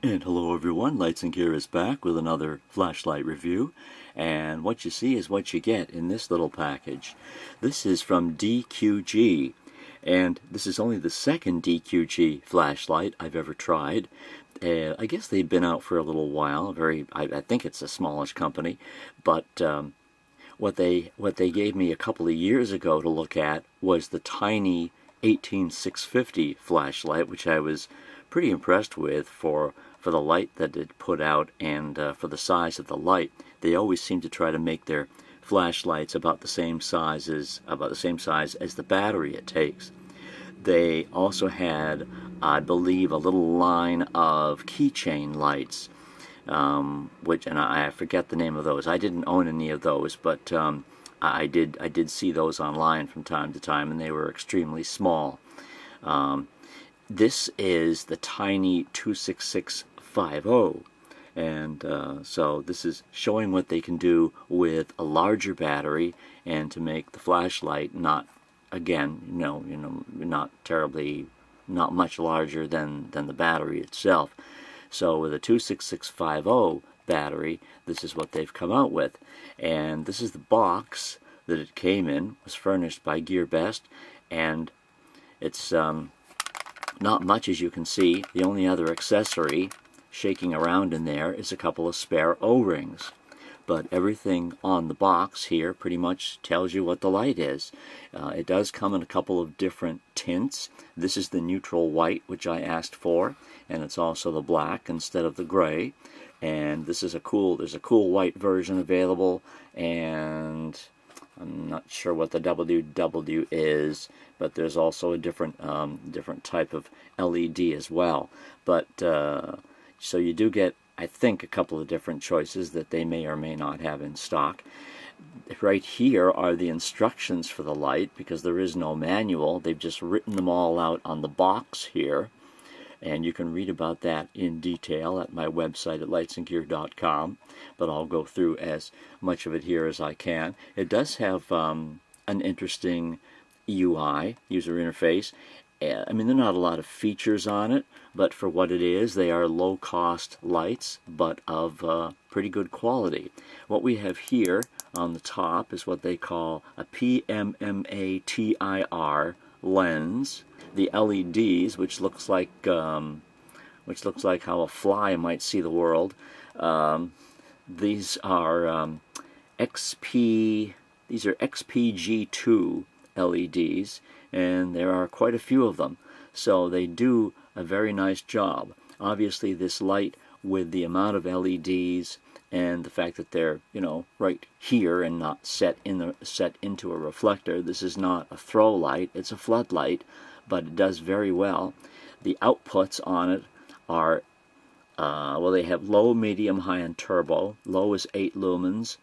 And hello everyone, Lights and Gear is back with another flashlight review, and what you see is what you get in this little package. This is from DQG, and this is only the second DQG flashlight I've ever tried. I guess they've been out for a little while. I think it's a smallish company, but what they gave me a couple of years ago to look at was the Tiny 18650 flashlight, which I was pretty impressed with for the light that it put out and for the size of the light. They always seem to try to make their flashlights about the same size as the battery it takes. They also had, I believe, a little line of keychain lights, which, and I forget the name of those. I didn't own any of those, but I did see those online from time to time, and they were extremely small. This is the Tiny 26650, and so this is showing what they can do with a larger battery and to make the flashlight not, again, not much larger than the battery itself. So with a 26650 battery, this is what they've come out with, and this is the box that it came in. It was furnished by GearBest, and it's not much, as you can see. The only other accessory shaking around in there is a couple of spare O-rings. But everything on the box here pretty much tells you what the light is. It does come in a couple of different tints. This is the neutral white, which I asked for, and it's also the black instead of the gray. And this is there's a cool white version available, and I'm not sure what the WW is, but there's also a different type of LED as well. But so you do get, I think, a couple of different choices that they may or may not have in stock. Right here are the instructions for the light, because there is no manual. They've just written them all out on the box here, and you can read about that in detail at my website at lightsandgear.com, but I'll go through as much of it here as I can. It does have an interesting UI, user interface. I mean, there are not a lot of features on it, but for what it is, they are low-cost lights, but of pretty good quality. What we have here on the top is what they call a PMMA-TIR lens. The LEDs, which looks like how a fly might see the world. These are XP-G2 LEDs, and there are quite a few of them, so they do a very nice job. Obviously, this light, with the amount of LEDs and the fact that they're, right here and not set into a reflector, this is not a throw light, it's a floodlight, but it does very well. The outputs on it are, well, they have low, medium, high, and turbo. Low is 8 lumens,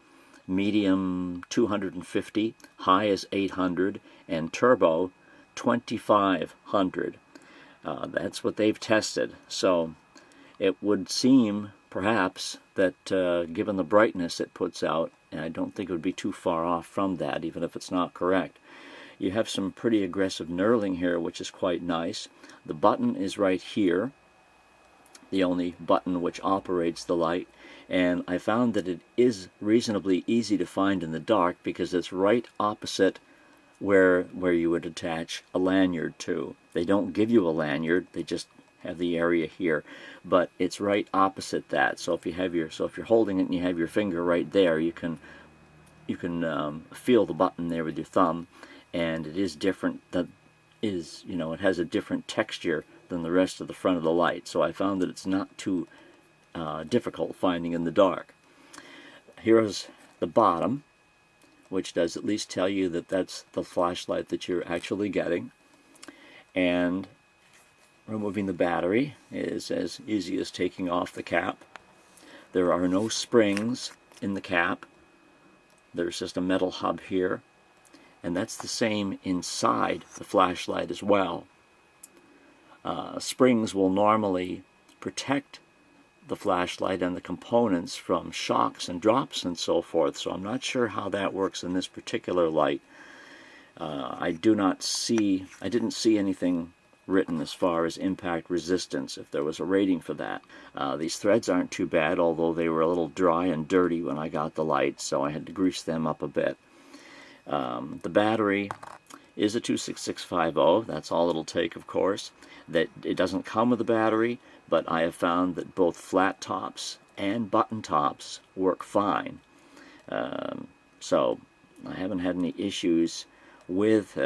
medium 250, high is 800, and turbo 2500. That's what they've tested. So it would seem, perhaps, that given the brightness it puts out, and I don't think it would be too far off from that, even if it's not correct. You have some pretty aggressive knurling here, which is quite nice. The button is right here, the only button which operates the light, and I found that it is reasonably easy to find in the dark because it's right opposite where you would attach a lanyard to. They don't give you a lanyard, they just have the area here, but it's right opposite that. So if you're holding it and you have your finger right there, you can feel the button there with your thumb, and it is different. It has a different texture than the rest of the front of the light. So I found that it's not too difficult finding in the dark. Here's the bottom, which does at least tell you that that's the flashlight that you're actually getting. And removing the battery is as easy as taking off the cap. There are no springs in the cap. There's just a metal hub here, and that's the same inside the flashlight as well. Springs will normally protect the flashlight and the components from shocks and drops and so forth, so I'm not sure how that works in this particular light. I didn't see anything written as far as impact resistance, if there was a rating for that. These threads aren't too bad, although they were a little dry and dirty when I got the light, so I had to grease them up a bit. The battery is a 26650. That's all it'll take, of course. That it doesn't come with a battery, but I have found that both flat tops and button tops work fine. So I haven't had any issues with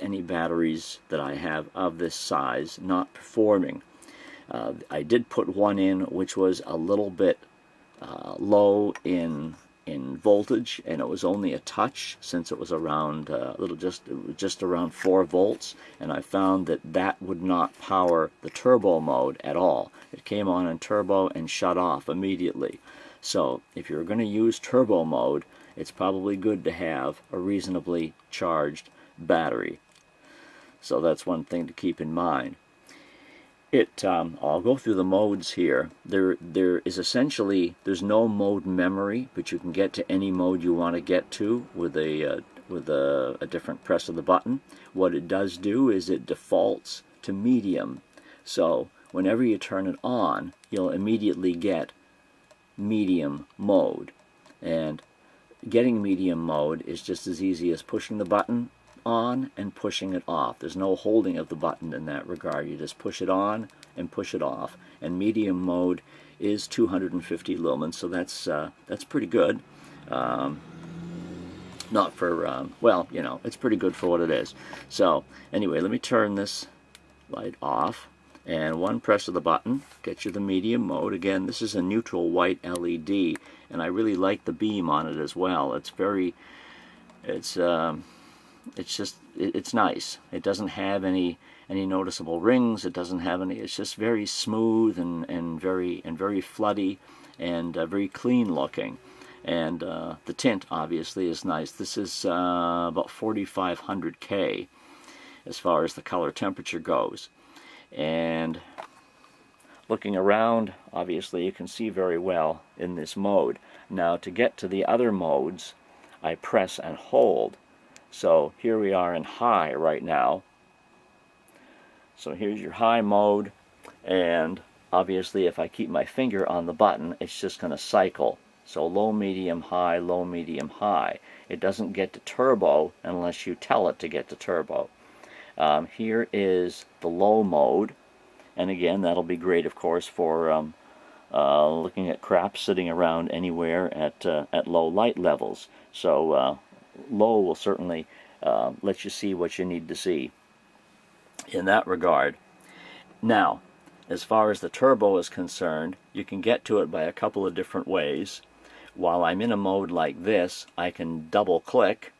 any batteries that I have of this size not performing. I did put one in which was a little bit low in voltage, and it was only a touch, since it was around just around 4 volts, and I found that that would not power the turbo mode at all. It came on in turbo and shut off immediately. So if you're going to use turbo mode, it's probably good to have a reasonably charged battery. So that's one thing to keep in mind. I'll go through the modes here. There is essentially, there's no mode memory, but you can get to any mode you want to get to with a different press of the button. What it does do is it defaults to medium. So whenever you turn it on, you'll immediately get medium mode. And getting medium mode is just as easy as pushing the button on and pushing it off. There's no holding of the button in that regard. You just push it on and push it off. And medium mode is 250 lumens, so that's pretty good. Not for well, you know, it's pretty good for what it is. So anyway, let me turn this light off, and one press of the button gets you the medium mode. Again, this is a neutral white LED, and I really like the beam on it as well. It's nice. It doesn't have any noticeable rings. It doesn't have any. It's just very smooth and very floody and very clean looking. And the tint obviously is nice. This is about 4500K as far as the color temperature goes. And looking around, obviously you can see very well in this mode. Now to get to the other modes, I press and hold. So here we are in high right now. So here's your high mode, and obviously if I keep my finger on the button, it's just going to cycle. So low, medium, high, low, medium, high. It doesn't get to turbo unless you tell it to get to turbo. Here is the low mode, and again that'll be great, of course, for looking at crap sitting around anywhere at low light levels. So low will certainly let you see what you need to see in that regard. Now, as far as the turbo is concerned, you can get to it by a couple of different ways. While I'm in a mode like this, I can double click,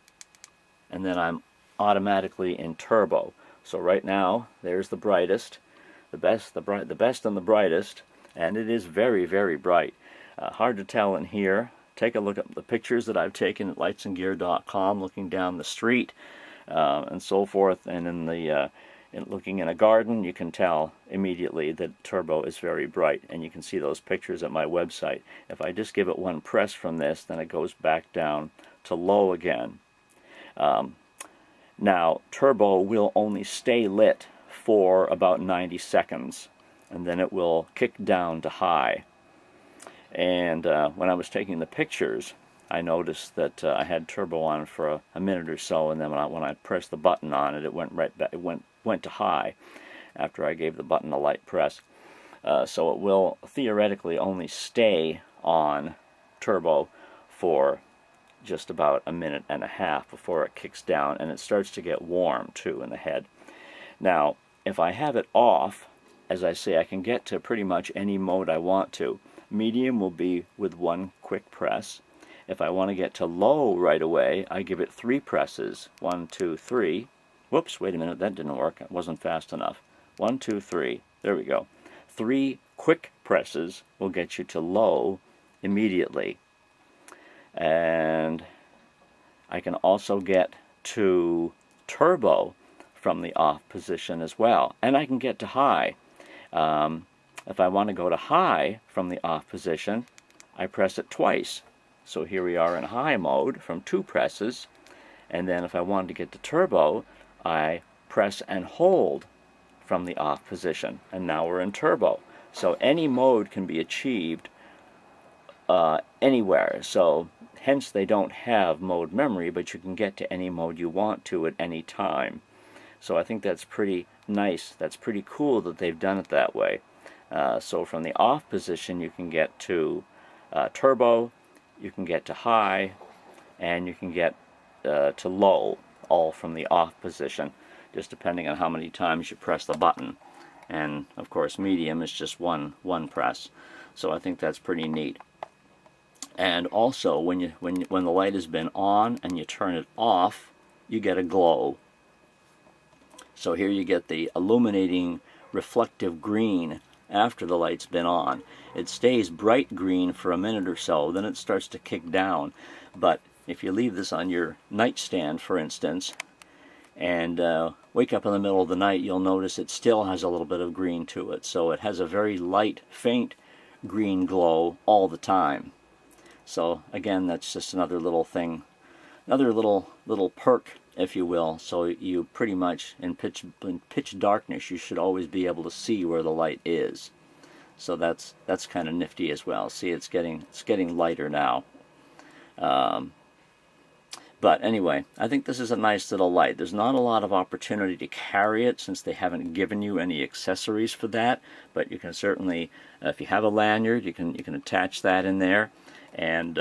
and then I'm automatically in turbo. So right now, there's the brightest, the best and the brightest, and it is very, very bright. Hard to tell in here. Take a look at the pictures that I've taken at lightsandgear.com, looking down the street and so forth, and looking in a garden, you can tell immediately that turbo is very bright, and you can see those pictures at my website. If I just give it one press from this, then it goes back down to low again. Now, turbo will only stay lit for about 90 seconds, and then it will kick down to high. And when I was taking the pictures, I noticed that I had turbo on for a minute or so, and then when I pressed the button on it, it went right back. It went to high after I gave the button a light press. So it will theoretically only stay on turbo for just about a minute and a half before it kicks down, and it starts to get warm too in the head. Now, if I have it off, as I say, I can get to pretty much any mode I want to. Medium will be with one quick press. If I want to get to low right away, I give it 3 presses. 1, 2, 3. Whoops, wait a minute, that didn't work. It wasn't fast enough. 1, 2, 3. There we go. 3 quick presses will get you to low immediately. And I can also get to turbo from the off position as well. And I can get to high. If I want to go to high from the off position, I press it twice. So here we are in high mode from 2 presses. And then if I wanted to get to turbo, I press and hold from the off position. And now we're in turbo. So any mode can be achieved anywhere. So hence they don't have mode memory, but you can get to any mode you want to at any time. So I think that's pretty nice. That's pretty cool that they've done it that way. So from the off position you can get to turbo, you can get to high, and you can get to low, all from the off position, just depending on how many times you press the button. And of course medium is just one press. So I think that's pretty neat. And also when the light has been on and you turn it off, you get a glow. So here you get the illuminating reflective green after the light's been on. It stays bright green for a minute or so, then it starts to kick down. But if you leave this on your nightstand, for instance, and wake up in the middle of the night, you'll notice it still has a little bit of green to it. So it has a very light, faint green glow all the time. So again, that's just another little thing, another little perk, if you will. So you pretty much, in pitch darkness, you should always be able to see where the light is. So that's kind of nifty as well. See, it's getting lighter now. But anyway, I think this is a nice little light. There's not a lot of opportunity to carry it since they haven't given you any accessories for that. But you can certainly, if you have a lanyard, you can attach that in there. And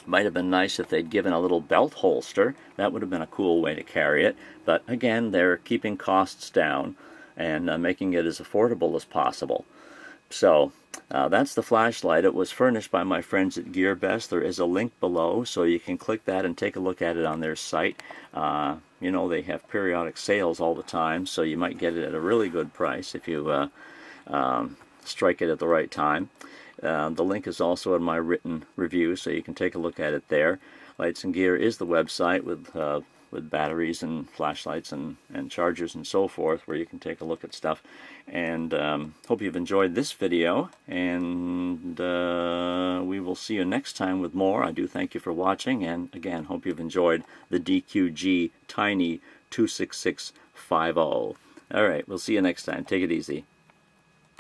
might have been nice if they'd given a little belt holster. That would have been a cool way to carry it. But again, they're keeping costs down and making it as affordable as possible. So that's the flashlight. It was furnished by my friends at GearBest. There is a link below, so you can click that and take a look at it on their site. You know, they have periodic sales all the time, so you might get it at a really good price if you strike it at the right time. The link is also in my written review, so you can take a look at it there. Lights and Gear is the website with batteries and flashlights and chargers and so forth, where you can take a look at stuff. And hope you've enjoyed this video, and we will see you next time with more. I do thank you for watching, and again, hope you've enjoyed the DQG Tiny 26650. Alright, we'll see you next time. Take it easy.